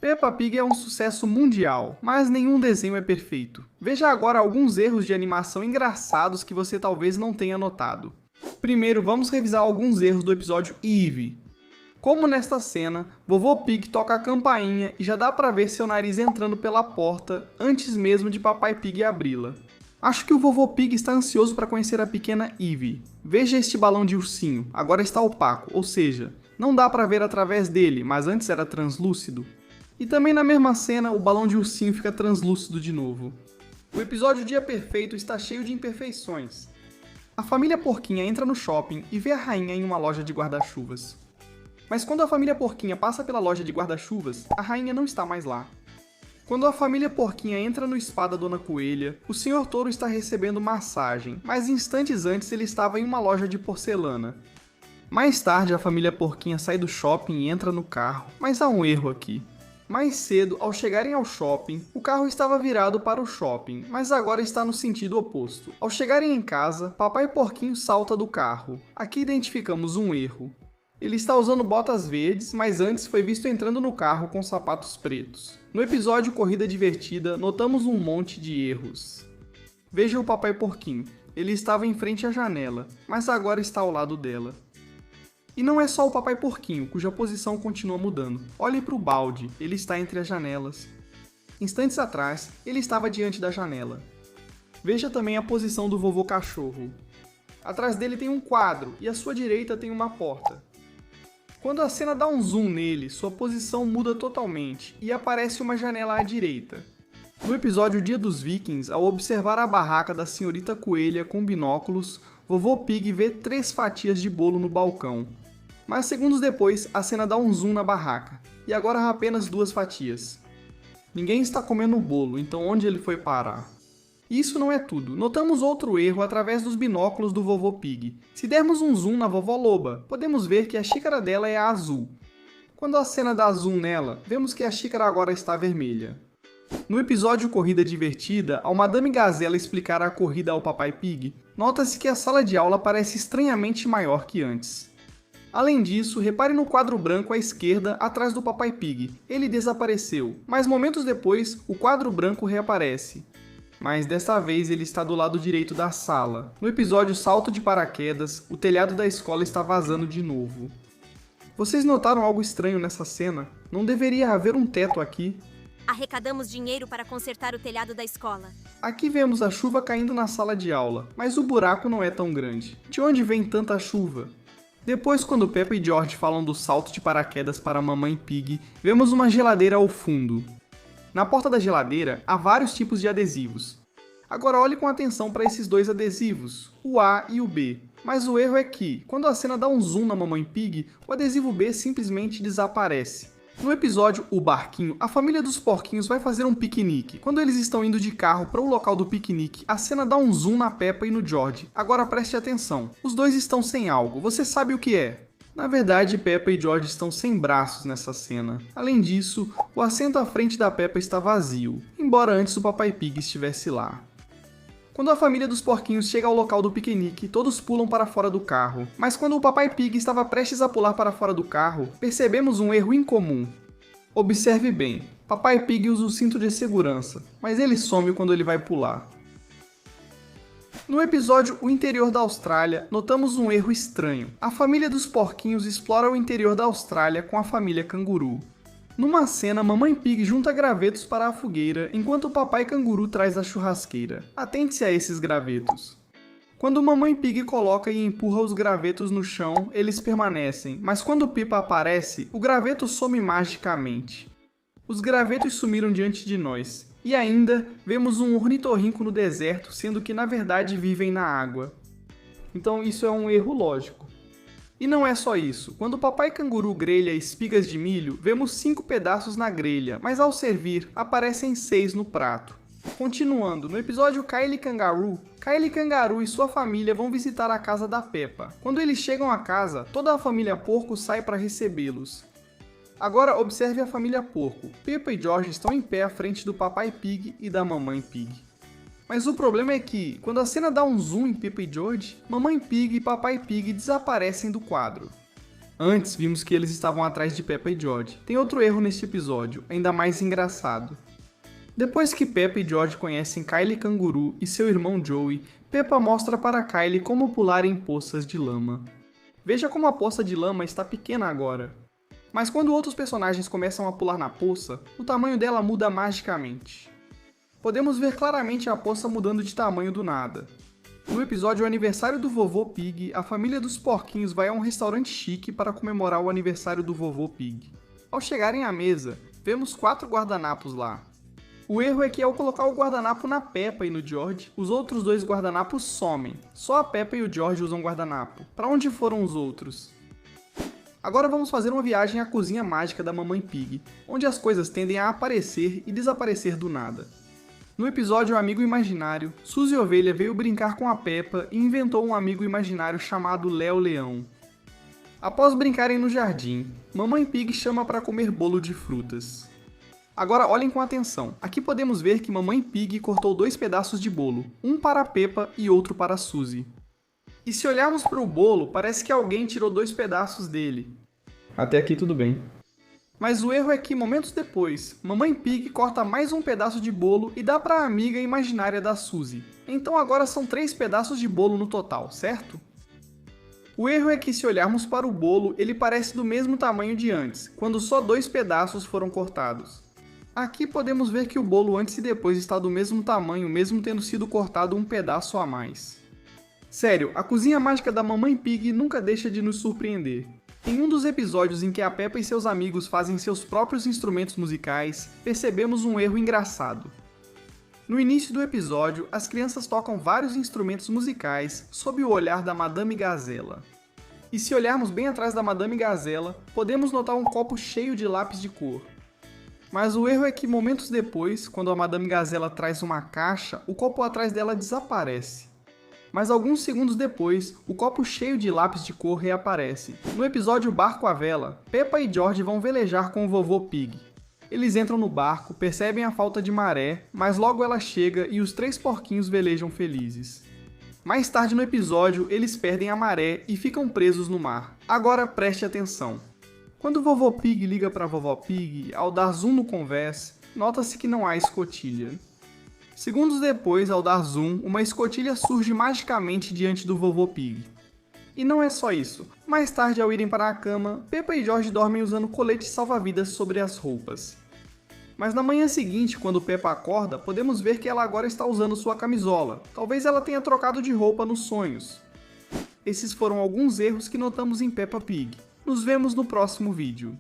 Peppa Pig é um sucesso mundial, mas nenhum desenho é perfeito. Veja agora alguns erros de animação engraçados que você talvez não tenha notado. Primeiro, vamos revisar alguns erros do episódio Eevee. Como nesta cena, Vovô Pig toca a campainha e já dá pra ver seu nariz entrando pela porta antes mesmo de Papai Pig abri-la. Acho que o Vovô Pig está ansioso para conhecer a pequena Eevee. Veja este balão de ursinho, agora está opaco, ou seja, não dá pra ver através dele, mas antes era translúcido. E também na mesma cena, o balão de ursinho fica translúcido de novo. O episódio Dia Perfeito está cheio de imperfeições. A família Porquinha entra no shopping e vê a rainha em uma loja de guarda-chuvas. Mas quando a família Porquinha passa pela loja de guarda-chuvas, a rainha não está mais lá. Quando a família Porquinha entra no spa da Dona Coelha, o Sr. Touro está recebendo massagem, mas instantes antes ele estava em uma loja de porcelana. Mais tarde, a família Porquinha sai do shopping e entra no carro, mas há um erro aqui. Mais cedo, ao chegarem ao shopping, o carro estava virado para o shopping, mas agora está no sentido oposto. Ao chegarem em casa, Papai Porquinho salta do carro. Aqui identificamos um erro. Ele está usando botas verdes, mas antes foi visto entrando no carro com sapatos pretos. No episódio Corrida Divertida, notamos um monte de erros. Veja o Papai Porquinho. Ele estava em frente à janela, mas agora está ao lado dela. E não é só o Papai Porquinho, cuja posição continua mudando. Olhe para o balde, ele está entre as janelas. Instantes atrás, ele estava diante da janela. Veja também a posição do Vovô Cachorro. Atrás dele tem um quadro e à sua direita tem uma porta. Quando a cena dá um zoom nele, sua posição muda totalmente e aparece uma janela à direita. No episódio Dia dos Vikings, ao observar a barraca da Senhorita Coelha com binóculos, Vovô Pig vê 3 fatias de bolo no balcão. Mas segundos depois, a cena dá um zoom na barraca, e agora há apenas 2 fatias. Ninguém está comendo o bolo, então onde ele foi parar? Isso não é tudo, notamos outro erro através dos binóculos do Vovô Pig. Se dermos um zoom na Vovó Loba, podemos ver que a xícara dela é azul. Quando a cena dá zoom nela, vemos que a xícara agora está vermelha. No episódio Corrida Divertida, ao Madame Gazela explicar a corrida ao Papai Pig, nota-se que a sala de aula parece estranhamente maior que antes. Além disso, repare no quadro branco à esquerda, atrás do Papai Pig. Ele desapareceu, mas momentos depois, o quadro branco reaparece. Mas desta vez ele está do lado direito da sala. No episódio Salto de Paraquedas, o telhado da escola está vazando de novo. Vocês notaram algo estranho nessa cena? Não deveria haver um teto aqui. Arrecadamos dinheiro para consertar o telhado da escola. Aqui vemos a chuva caindo na sala de aula, mas o buraco não é tão grande. De onde vem tanta chuva? Depois, quando Peppa e George falam do salto de paraquedas para a Mamãe Pig, vemos uma geladeira ao fundo. Na porta da geladeira, há vários tipos de adesivos. Agora olhe com atenção para esses 2 adesivos, o A e o B. Mas o erro é que, quando a cena dá um zoom na Mamãe Pig, o adesivo B simplesmente desaparece. No episódio O Barquinho, a família dos porquinhos vai fazer um piquenique. Quando eles estão indo de carro para o local do piquenique, a cena dá um zoom na Peppa e no George. Agora preste atenção, os 2 estão sem algo, você sabe o que é? Na verdade, Peppa e George estão sem braços nessa cena. Além disso, o assento à frente da Peppa está vazio, embora antes o Papai Pig estivesse lá. Quando a família dos porquinhos chega ao local do piquenique, todos pulam para fora do carro. Mas quando o Papai Pig estava prestes a pular para fora do carro, percebemos um erro incomum. Observe bem, Papai Pig usa o cinto de segurança, mas ele some quando ele vai pular. No episódio O Interior da Austrália, notamos um erro estranho. A família dos porquinhos explora o interior da Austrália com a família canguru. Numa cena, Mamãe Pig junta gravetos para a fogueira, enquanto o Papai Canguru traz a churrasqueira. Atente-se a esses gravetos. Quando Mamãe Pig coloca e empurra os gravetos no chão, eles permanecem, mas quando Pipa aparece, o graveto some magicamente. Os gravetos sumiram diante de nós, e ainda vemos um ornitorrinco no deserto, sendo que na verdade vivem na água. Então isso é um erro lógico. E não é só isso, quando o Papai Canguru grelha espigas de milho, vemos 5 pedaços na grelha, mas ao servir, aparecem 6 no prato. Continuando, no episódio Kylie Kangaroo e sua família vão visitar a casa da Peppa. Quando eles chegam à casa, toda a família Porco sai para recebê-los. Agora observe a família Porco. Peppa e George estão em pé à frente do Papai Pig e da Mamãe Pig. Mas o problema é que, quando a cena dá um zoom em Peppa e George, Mamãe Pig e Papai Pig desaparecem do quadro. Antes, vimos que eles estavam atrás de Peppa e George. Tem outro erro neste episódio, ainda mais engraçado. Depois que Peppa e George conhecem Kylie Canguru e seu irmão Joey, Peppa mostra para Kylie como pular em poças de lama. Veja como a poça de lama está pequena agora. Mas quando outros personagens começam a pular na poça, o tamanho dela muda magicamente. Podemos ver claramente a poça mudando de tamanho do nada. No episódio Aniversário do Vovô Pig, a família dos porquinhos vai a um restaurante chique para comemorar o aniversário do Vovô Pig. Ao chegarem à mesa, vemos 4 guardanapos lá. O erro é que ao colocar o guardanapo na Peppa e no George, os outros 2 guardanapos somem. Só a Peppa e o George usam guardanapo. Para onde foram os outros? Agora vamos fazer uma viagem à cozinha mágica da Mamãe Pig, onde as coisas tendem a aparecer e desaparecer do nada. No episódio Amigo Imaginário, Suzy Ovelha veio brincar com a Peppa e inventou um amigo imaginário chamado Léo Leão. Após brincarem no jardim, Mamãe Pig chama para comer bolo de frutas. Agora olhem com atenção, aqui podemos ver que Mamãe Pig cortou 2 pedaços de bolo, um para a Peppa e outro para a Suzy. E se olharmos para o bolo, parece que alguém tirou 2 pedaços dele. Até aqui tudo bem. Mas o erro é que, momentos depois, Mamãe Pig corta mais um pedaço de bolo e dá para a amiga imaginária da Suzy. Então agora são 3 pedaços de bolo no total, certo? O erro é que se olharmos para o bolo, ele parece do mesmo tamanho de antes, quando só 2 pedaços foram cortados. Aqui podemos ver que o bolo antes e depois está do mesmo tamanho, mesmo tendo sido cortado um pedaço a mais. Sério, a cozinha mágica da Mamãe Pig nunca deixa de nos surpreender. Em um dos episódios em que a Peppa e seus amigos fazem seus próprios instrumentos musicais, percebemos um erro engraçado. No início do episódio, as crianças tocam vários instrumentos musicais sob o olhar da Madame Gazela. E se olharmos bem atrás da Madame Gazela, podemos notar um copo cheio de lápis de cor. Mas o erro é que momentos depois, quando a Madame Gazela traz uma caixa, o copo atrás dela desaparece. Mas alguns segundos depois, o copo cheio de lápis de cor reaparece. No episódio Barco à Vela, Peppa e George vão velejar com o Vovô Pig. Eles entram no barco, percebem a falta de maré, mas logo ela chega e os 3 porquinhos velejam felizes. Mais tarde no episódio, eles perdem a maré e ficam presos no mar. Agora preste atenção. Quando o Vovô Pig liga para a Vovó Pig, ao dar zoom no convés, nota-se que não há escotilha. Segundos depois, ao dar zoom, uma escotilha surge magicamente diante do Vovô Pig. E não é só isso. Mais tarde, ao irem para a cama, Peppa e George dormem usando coletes salva-vidas sobre as roupas. Mas na manhã seguinte, quando Peppa acorda, podemos ver que ela agora está usando sua camisola. Talvez ela tenha trocado de roupa nos sonhos. Esses foram alguns erros que notamos em Peppa Pig. Nos vemos no próximo vídeo.